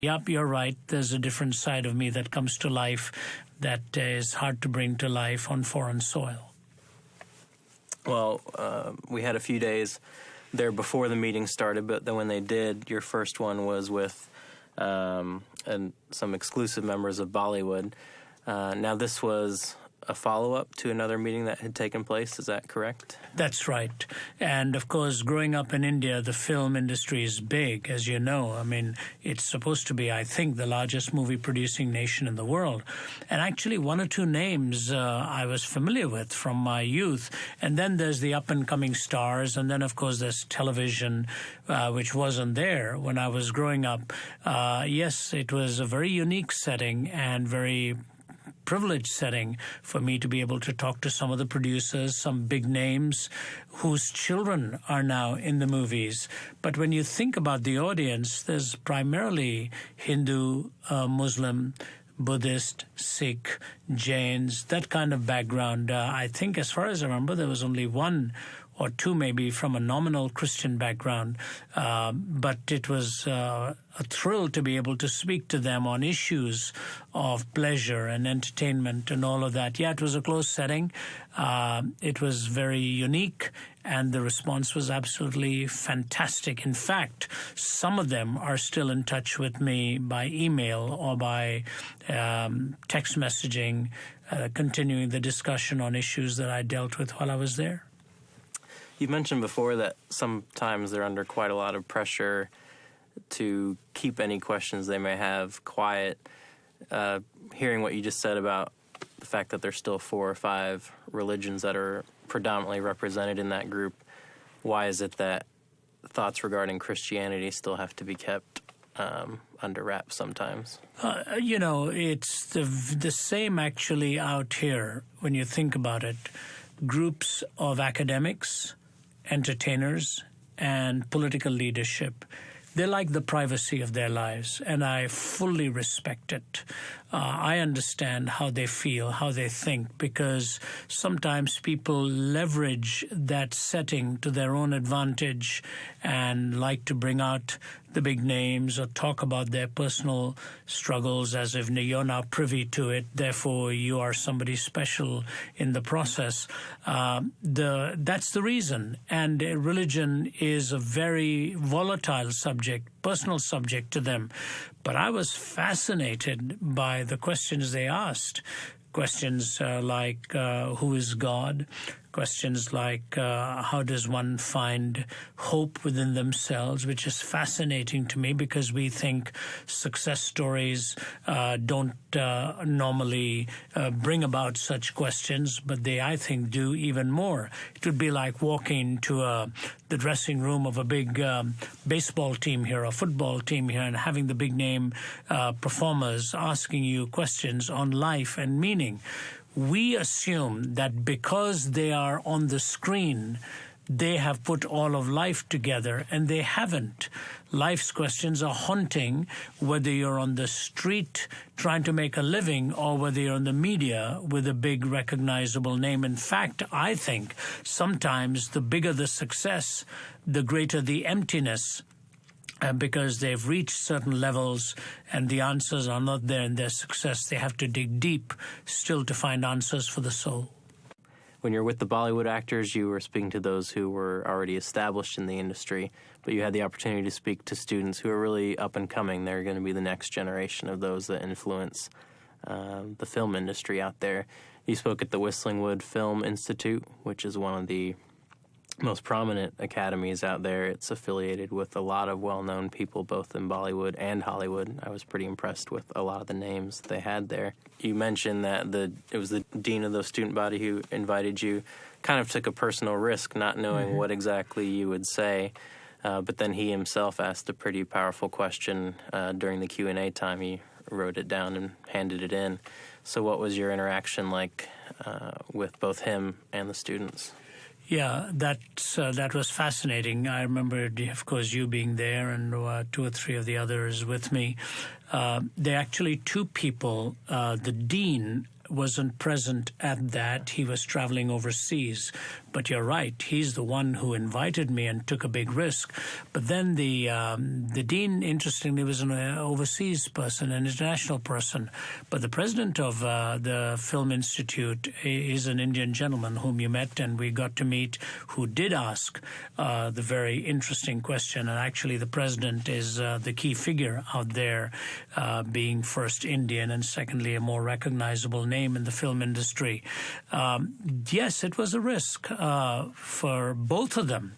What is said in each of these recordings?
Yep, you're right. There's a different side of me that comes to life that is hard to bring to life on foreign soil. Well, we had a few days there before the meeting started, but then when they did, your first one was with and some exclusive members of Bollywood. Now, this was a follow-up to another meeting that had taken place. Is that correct? That's right. And, of course, growing up in India, the film industry is big, as you know. I mean, it's supposed to be, I think, the largest movie-producing nation in the world. And actually, one or two names I was familiar with from my youth. And then there's the up-and-coming stars. And then, of course, there's television, which wasn't there when I was growing up. Yes, it was a very unique setting and very privileged setting for me to be able to talk to some of the producers, some big names whose children are now in the movies. But when you think about the audience, there's primarily Hindu, Muslim, Buddhist, Sikh, Jains, that kind of background. I think as far as I remember, there was only one or two maybe from a nominal Christian background. But it was a thrill to be able to speak to them on issues of pleasure and entertainment and all of that. Yeah, it was a closed setting. It was very unique, and the response was absolutely fantastic. In fact, some of them are still in touch with me by email or by text messaging, continuing the discussion on issues that I dealt with while I was there. You mentioned before that sometimes they're under quite a lot of pressure to keep any questions they may have quiet. Hearing what you just said about the fact that there's still 4 or 5 religions that are predominantly represented in that group, why is it that thoughts regarding Christianity still have to be kept under wraps sometimes? It's the same actually out here when you think about it. Groups of academics, entertainers, and political leadership, they like the privacy of their lives, and I fully respect it. I understand how they feel, how they think, because sometimes people leverage that setting to their own advantage and like to bring out the big names or talk about their personal struggles as if you're now privy to it, therefore you are somebody special in the process. That's the reason. And religion is a very volatile subject, personal subject to them. But I was fascinated by the questions they asked. Questions like, who is God? Questions like, how does one find hope within themselves, which is fascinating to me because we think success stories don't normally bring about such questions, but they, I think, do even more. It would be like walking to the dressing room of a big baseball team here, a football team here, and having the big name performers asking you questions on life and meaning. We assume that because they are on the screen, they have put all of life together, and they haven't. Life's questions are haunting, whether you're on the street trying to make a living or whether you're in the media with a big recognizable name. In fact, I think sometimes the bigger the success, the greater the emptiness. Because they've reached certain levels and the answers are not there in their success. They have to dig deep still to find answers for the soul. When you're with the Bollywood actors, you were speaking to those who were already established in the industry, but you had the opportunity to speak to students who are really up and coming. They're going to be the next generation of those that influence the film industry out there. You spoke at the Whistling Wood Film Institute, which is one of the most prominent academies out there. It's affiliated with a lot of well-known people, both in Bollywood and Hollywood. I was pretty impressed with a lot of the names they had there. You mentioned that it was the dean of the student body who invited you, kind of took a personal risk not knowing what exactly you would say, but then he himself asked a pretty powerful question during the Q&A time. He wrote it down and handed it in. So what was your interaction like with both him and the students? Yeah, that was fascinating. I remember, of course, you being there and 2 or 3 of the others with me. There are actually 2 people. The dean wasn't present at that. He was traveling overseas. But you're right, he's the one who invited me and took a big risk. But then the dean, interestingly, was an overseas person, an international person. But the president of the Film Institute is an Indian gentleman whom you met and we got to meet, who did ask the very interesting question. And actually the president is the key figure out there, being first Indian and secondly a more recognizable name in the film industry. Yes, it was a risk for both of them.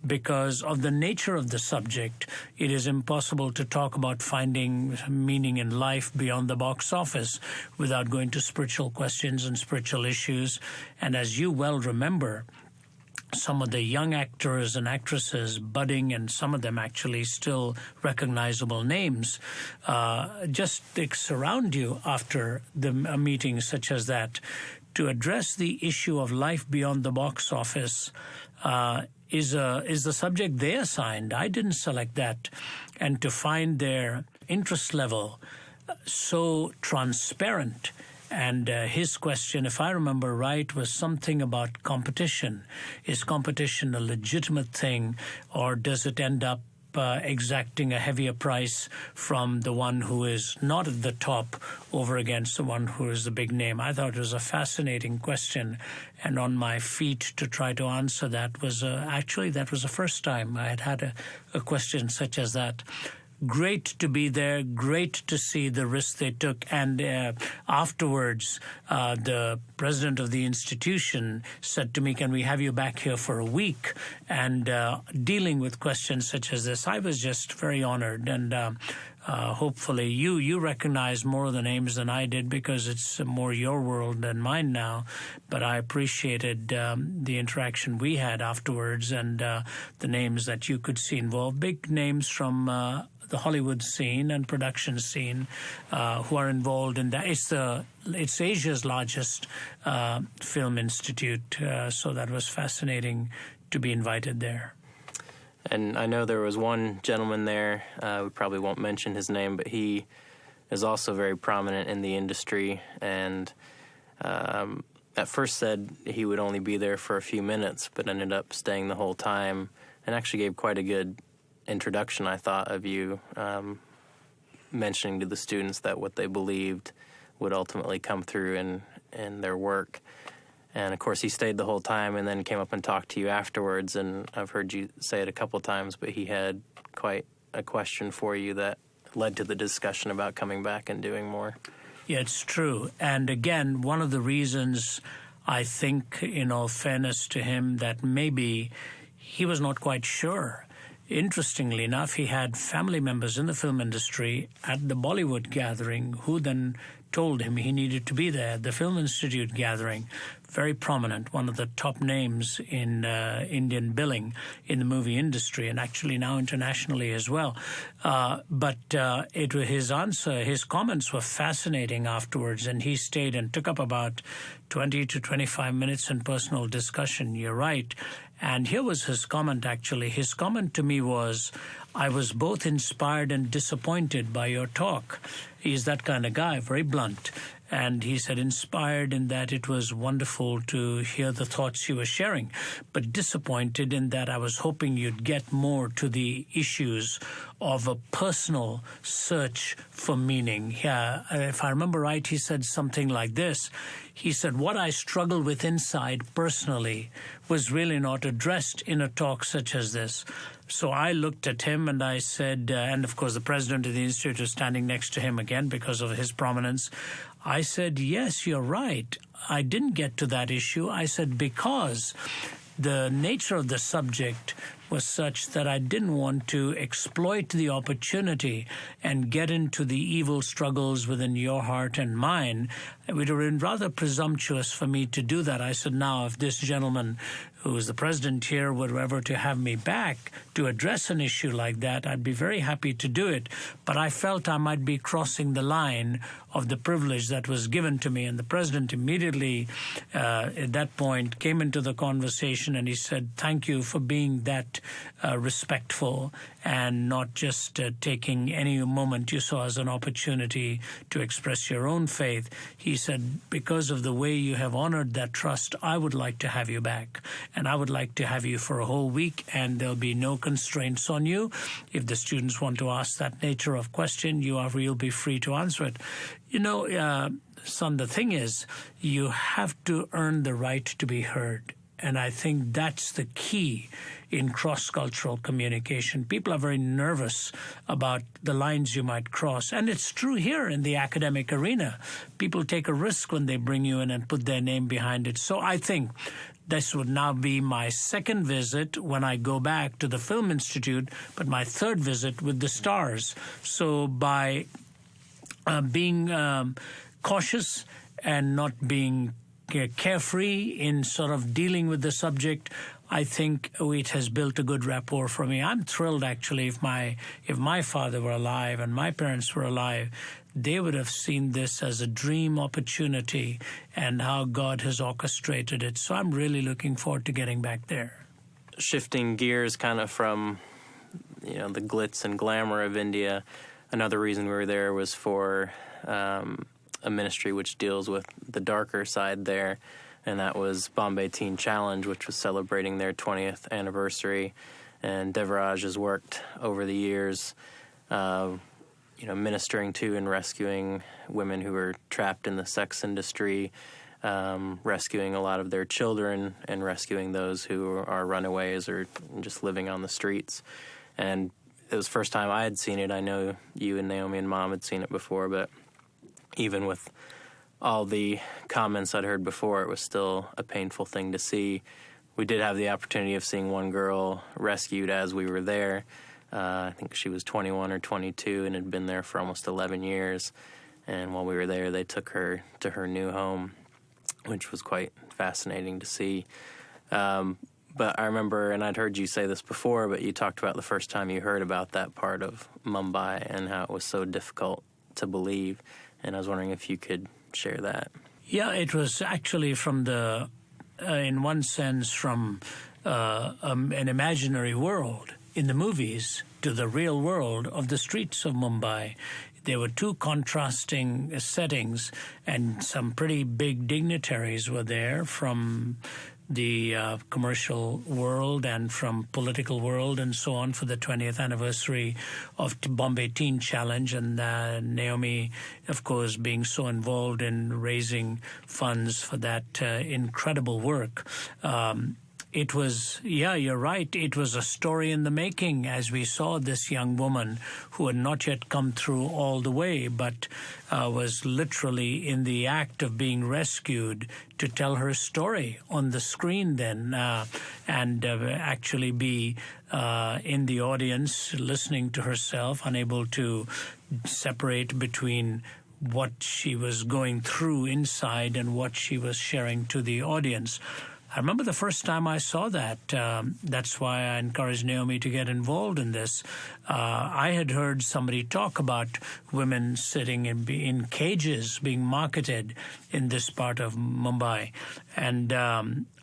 Because of the nature of the subject, it is impossible to talk about finding meaning in life beyond the box office without going to spiritual questions and spiritual issues. And as you well remember, some of the young actors and actresses budding, and some of them actually still recognizable names, just surround you after a meeting such as that. To address the issue of life beyond the box office is the subject they assigned. I didn't select that. And to find their interest level so transparent. And his question, if I remember right, was something about competition. Is competition a legitimate thing, or does it end up exacting a heavier price from the one who is not at the top over against the one who is the big name? I thought it was a fascinating question, and on my feet to try to answer that was actually that was the first time I had a question such as that. Great to be there, great to see the risk they took. And afterwards, the president of the institution said to me, can we have you back here for a week? And dealing with questions such as this, I was just very honored. And hopefully you recognize more of the names than I did, because it's more your world than mine now. But I appreciated the interaction we had afterwards, and the names that you could see involved, big names from the Hollywood scene and production scene who are involved in that. It's Asia's largest film institute, so that was fascinating to be invited there. And I know there was one gentleman there, we probably won't mention his name, but he is also very prominent in the industry, and at first said he would only be there for a few minutes, but ended up staying the whole time, and actually gave quite a good introduction, I thought, of you, mentioning to the students that what they believed would ultimately come through in their work. And of course he stayed the whole time and then came up and talked to you afterwards, and I've heard you say it a couple times, but he had quite a question for you that led to the discussion about coming back and doing more. Yeah, it's true. And again, one of the reasons I think, in all fairness to him, that maybe he was not quite sure. Interestingly enough, he had family members in the film industry at the Bollywood gathering who then told him he needed to be there. The Film Institute gathering, very prominent, one of the top names in Indian billing in the movie industry, and actually now internationally as well. But his comments were fascinating afterwards, and he stayed and took up about 20 to 25 minutes in personal discussion. You're right. And here was his comment, actually. His comment to me was, I was both inspired and disappointed by your talk. He's that kind of guy, very blunt. And he said inspired in that it was wonderful to hear the thoughts you were sharing, but disappointed in that I was hoping you'd get more to the issues of a personal search for meaning. Yeah, if I remember right, he said something like this. He said, what I struggle with inside personally was really not addressed in a talk such as this. So I looked at him and I said, and of course the president of the institute was standing next to him again because of his prominence. I said, yes, you're right. I didn't get to that issue. I said, because the nature of the subject was such that I didn't want to exploit the opportunity and get into the evil struggles within your heart and mine. It would have been rather presumptuous for me to do that. I said, now, if this gentleman, who is the president here, were ever to have me back to address an issue like that, I'd be very happy to do it. But I felt I might be crossing the line of the privilege that was given to me. And the president immediately, at that point, came into the conversation and he said, thank you for being that quite respectful and not just taking any moment you saw as an opportunity to express your own faith. He said, because of the way you have honored that trust, I would like to have you back. And I would like to have you for a whole week, and there'll be no constraints on you. If the students want to ask that nature of question, you'll be free to answer it. Son, the thing is, you have to earn the right to be heard. And I think that's the key in cross-cultural communication. People are very nervous about the lines you might cross. And it's true here in the academic arena. People take a risk when they bring you in and put their name behind it. So I think this would now be my second visit when I go back to the Film Institute, but my third visit with the stars. So by being cautious and not being carefree in sort of dealing with the subject, I think it has built a good rapport for me. I'm thrilled, actually. If my father were alive and my parents were alive, they would have seen this as a dream opportunity and how God has orchestrated it. So I'm really looking forward to getting back there. Shifting gears kind of from, the glitz and glamour of India, another reason we were there was for a ministry which deals with the darker side there, and that was Bombay Teen Challenge, which was celebrating their 20th anniversary. And Devraj has worked over the years, ministering to and rescuing women who are trapped in the sex industry, rescuing a lot of their children, and rescuing those who are runaways or just living on the streets. And it was the first time I had seen it. I know you and Naomi and Mom had seen it before, but even with all the comments I'd heard before, it was still a painful thing to see. We did have the opportunity of seeing one girl rescued as we were there. I think she was 21 or 22 and had been there for almost 11 years. And while we were there, they took her to her new home, which was quite fascinating to see. But I remember, and I'd heard you say this before, but you talked about the first time you heard about that part of Mumbai and how it was so difficult to believe. And I was wondering if you could share that. Yeah, it was actually from in one sense, from an imaginary world in the movies to the real world of the streets of Mumbai. There were two contrasting settings, and some pretty big dignitaries were there from the commercial world and from political world and so on for the 20th anniversary of Bombay Teen Challenge, and Naomi, of course, being so involved in raising funds for that incredible work. It was, you're right, it was a story in the making as we saw this young woman who had not yet come through all the way, but was literally in the act of being rescued to tell her story on the screen then, and actually be in the audience listening to herself, unable to separate between what she was going through inside and what she was sharing to the audience. I remember the first time I saw that. That's why I encouraged Naomi to get involved in this. I had heard somebody talk about women sitting in cages being marketed in this part of Mumbai. And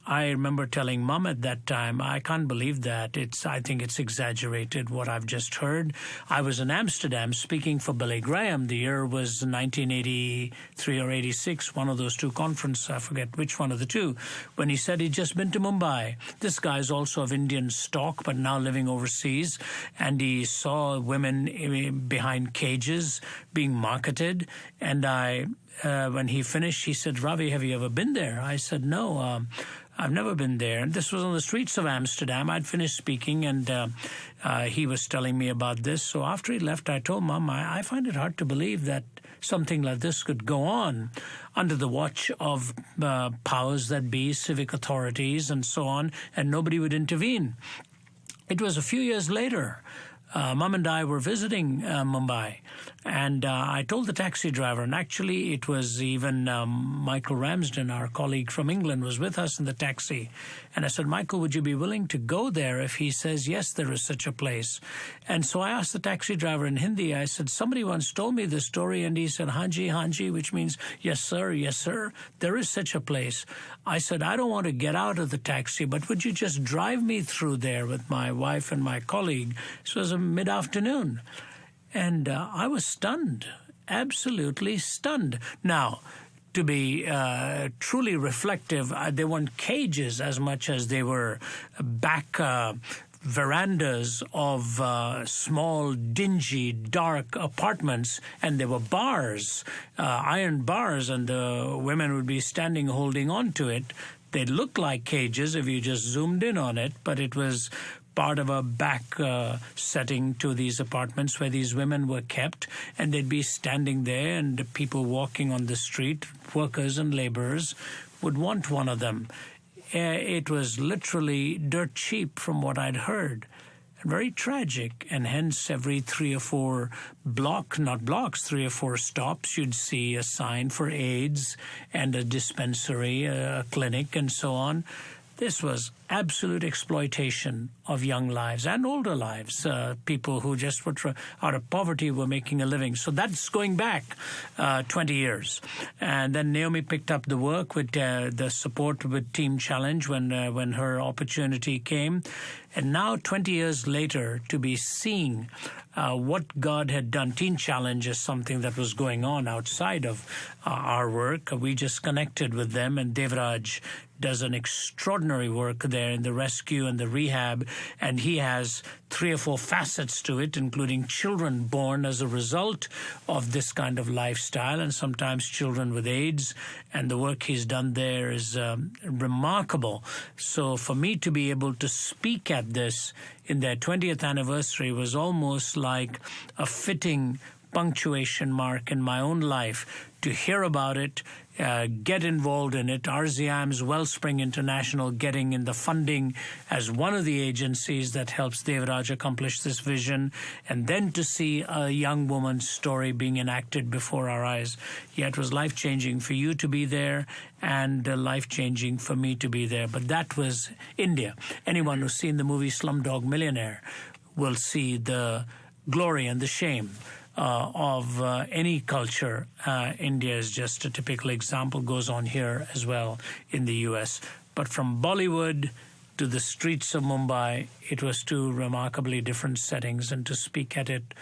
I remember telling Mom at that time, I can't believe that. I think it's exaggerated what I've just heard. I was in Amsterdam speaking for Billy Graham. The year was 1983 or 86, one of those two conferences, I forget which one of the two, when he said he'd just been to Mumbai. This guy is also of Indian stock, but now living overseas, and he saw women behind cages being marketed. And when he finished, he said, Ravi, have you ever been there? I said, no, I've never been there. And this was on the streets of Amsterdam. I'd finished speaking, and he was telling me about this. So after he left, I told Mom, I find it hard to believe that something like this could go on under the watch of powers that be, civic authorities, and so on, and nobody would intervene. It was a few years later. Mom and I were visiting Mumbai, and I told the taxi driver, and actually it was even Michael Ramsden, our colleague from England, was with us in the taxi. And I said, Michael, would you be willing to go there if he says, yes, there is such a place? And so I asked the taxi driver in Hindi, I said, somebody once told me this story, and he said, Hanji, Hanji, which means, yes, sir, there is such a place. I said, I don't want to get out of the taxi, but would you just drive me through there with my wife and my colleague? This was a mid-afternoon. And I was stunned, absolutely stunned. Now, to be truly reflective, they weren't cages as much as they were back verandas of small, dingy, dark apartments, and there were bars, iron bars, and the women would be standing holding on to it. They looked like cages if you just zoomed in on it, but it was part of a back setting to these apartments where these women were kept, and they'd be standing there, and the people walking on the street, workers and laborers, would want one of them. It was literally dirt cheap from what I'd heard. Very tragic, and hence every 3 or 4 3 or 4 stops, you'd see a sign for AIDS and a dispensary, a clinic, and so on. This was absolute exploitation of young lives and older lives. People who just were out of poverty were making a living. So that's going back 20 years. And then Naomi picked up the work with the support with Team Challenge when her opportunity came. And now, 20 years later, to be seeing what God had done. Teen Challenge is something that was going on outside of our work. We just connected with them, and Devraj does an extraordinary work there in the rescue and the rehab, and he has 3 or 4 facets to it, including children born as a result of this kind of lifestyle, and sometimes children with AIDS, and the work he's done there is remarkable. So for me to be able to speak at this in their 20th anniversary was almost like a fitting punctuation mark in my own life to hear about it, get involved in it. RZIM's Wellspring International getting in the funding as one of the agencies that helps Devraj accomplish this vision, and then to see a young woman's story being enacted before our eyes. Yeah, it was life-changing for you to be there, and life-changing for me to be there. But that was India. Anyone who's seen the movie Slumdog Millionaire will see the glory and the shame of any culture. India is just a typical example, goes on here as well in the U.S. But from Bollywood to the streets of Mumbai, it was 2 remarkably different settings, and to speak at it